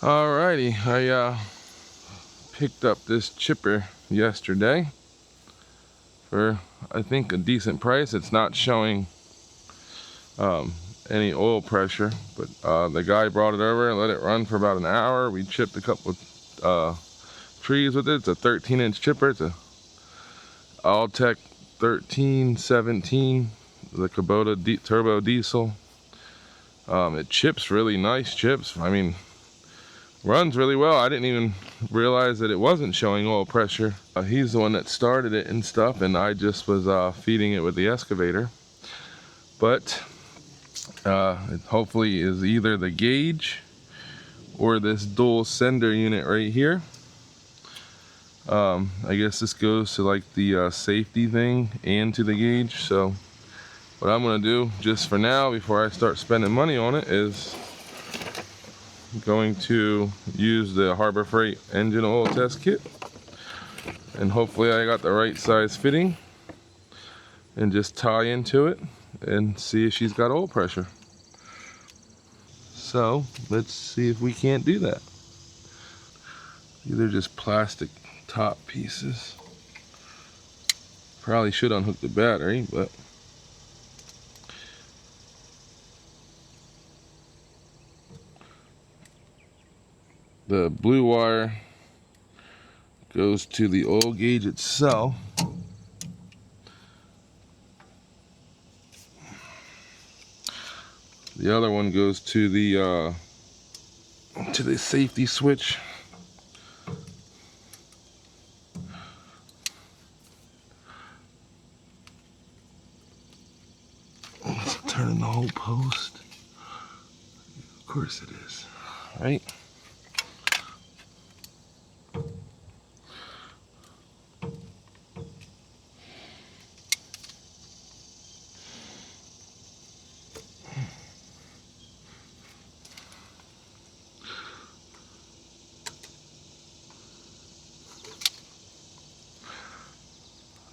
Alrighty, I picked up this chipper yesterday for I think a decent price. It's not showing any oil pressure, but the guy brought it over and let it run for about an hour. We chipped a couple of trees with it. It's a 13-inch chipper. It's a Alltech 1317, the Kubota turbo diesel. It chips really nice chips. I mean, runs really well. I didn't even realize that it wasn't showing oil pressure. He's the one that started it and stuff, and I just was feeding it with the excavator. But it hopefully is either the gauge or this dual sender unit right here. I guess this goes to like the safety thing and to the gauge. So what I'm gonna do just for now before I start spending money on it is going to use the Harbor Freight engine oil test kit, and hopefully I got the right size fitting, and just tie into it and see if she's got oil pressure. So let's see if we can't do that. These are just plastic top pieces. Probably should unhook the battery, but the blue wire goes to the oil gauge itself. The other one goes to the safety switch. It's turning the whole post. Of course it is, right?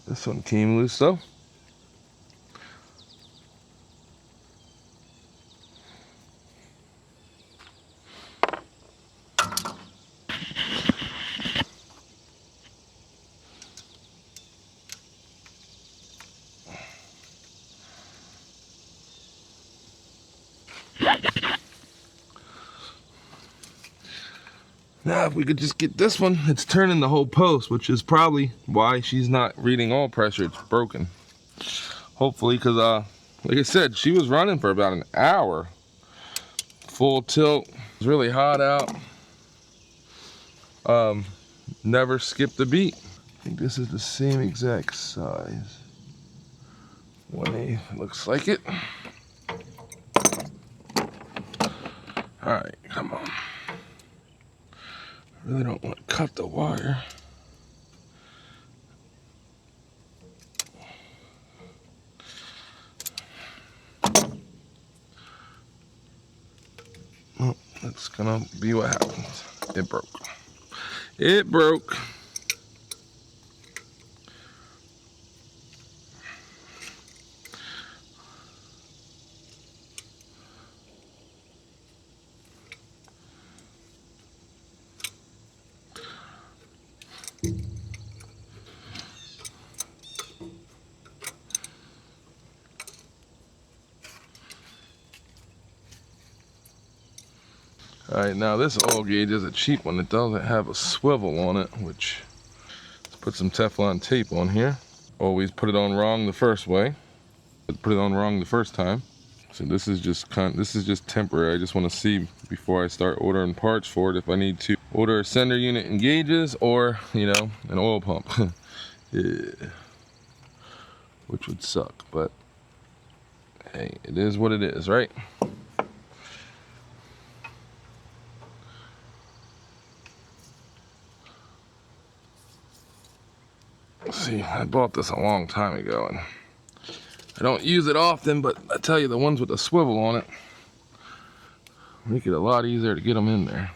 This one came loose though. Now if we could just get this one, it's turning the whole post, which is probably why she's not reading oil pressure. It's broken. Hopefully, because like I said, she was running for about an hour. Full tilt. It's really hot out. Never skipped a beat. I think this is the same exact size. 1/8, looks like it. Alright, come on. I really don't want to cut the wire. Well, that's gonna be what happens. It broke. It broke. Alright, now this oil gauge is a cheap one. It doesn't have a swivel on it, which, let's put some Teflon tape on here. Always put it on wrong the first way. Put it on wrong the first time. So this is just temporary. I just want to see before I start ordering parts for it if I need to order a sender unit and gauges, or, you know, an oil pump. Yeah. Which would suck, but hey, it is what it is, right? See, I bought this a long time ago, and I don't use it often, but I tell you, the ones with the swivel on it make it a lot easier to get them in there.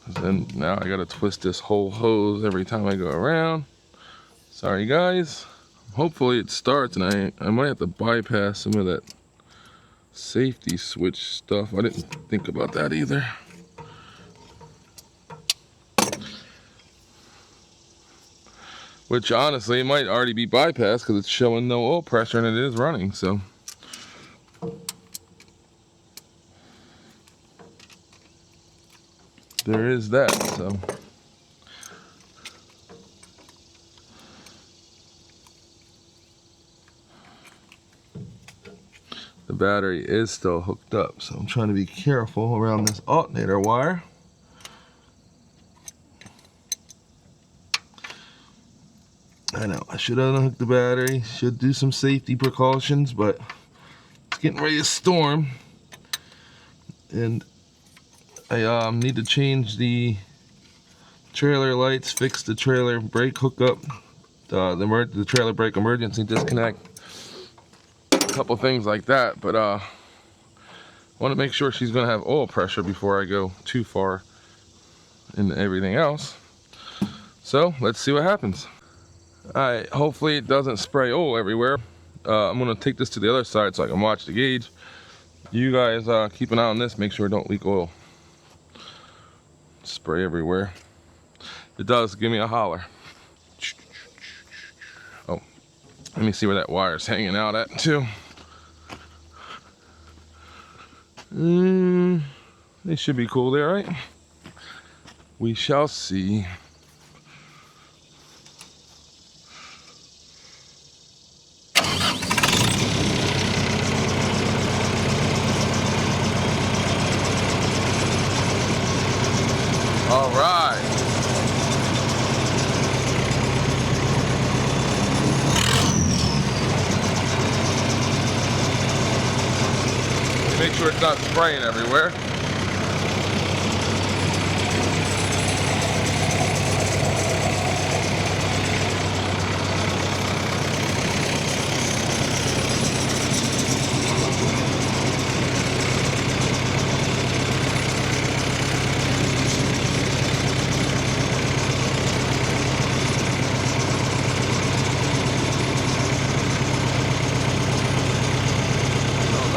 Then now I gotta twist this whole hose every time I go around. Sorry guys. Hopefully it starts, and I might have to bypass some of that safety switch stuff. I didn't think about that either. Which honestly, it might already be bypassed because it's showing no oil pressure and it is running, so. There is that, so. The battery is still hooked up, so I'm trying to be careful around this alternator wire. I know, I should have unhooked the battery, should do some safety precautions, but it's getting ready to storm. And I need to change the trailer lights, fix the trailer brake hookup, the trailer brake emergency disconnect, a couple things like that. But I want to make sure she's going to have oil pressure before I go too far into everything else. So let's see what happens. Alright, hopefully it doesn't spray oil everywhere. I'm going to take this to the other side so I can watch the gauge. You guys keep an eye on this, make sure it don't leak oil. Spray everywhere. If it does, give me a holler. Oh, let me see where that wire's hanging out at too. They should be cool there, right? We shall see. All right. Make sure it's not spraying everywhere.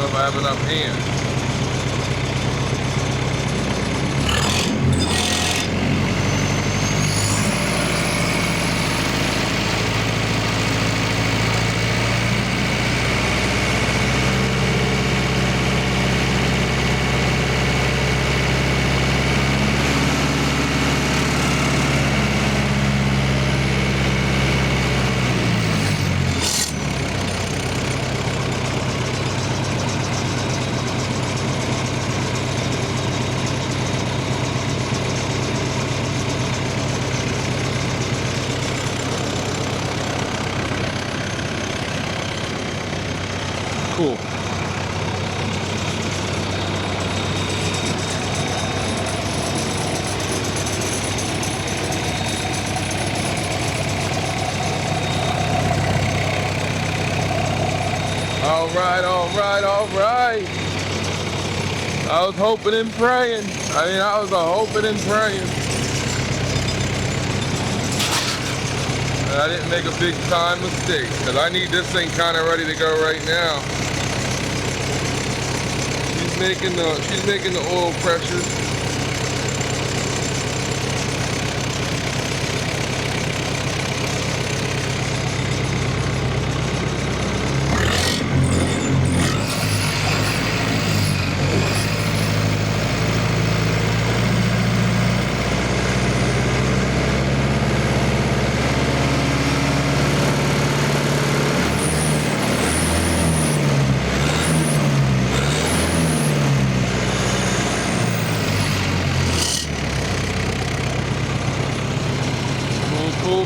I have enough hands. Cool. All right, all right, all right. I was hoping and praying. I was hoping and praying. I didn't make a big time mistake because I need this thing kind of ready to go right now. She's making the oil pressure.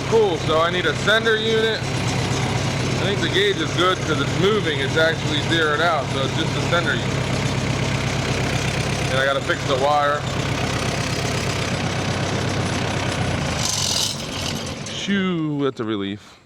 Cool. So I need a sender unit. I think the gauge is good because it's moving. It's actually zeroed out, so it's just a sender unit. And I gotta fix the wire. Shoo, that's a relief.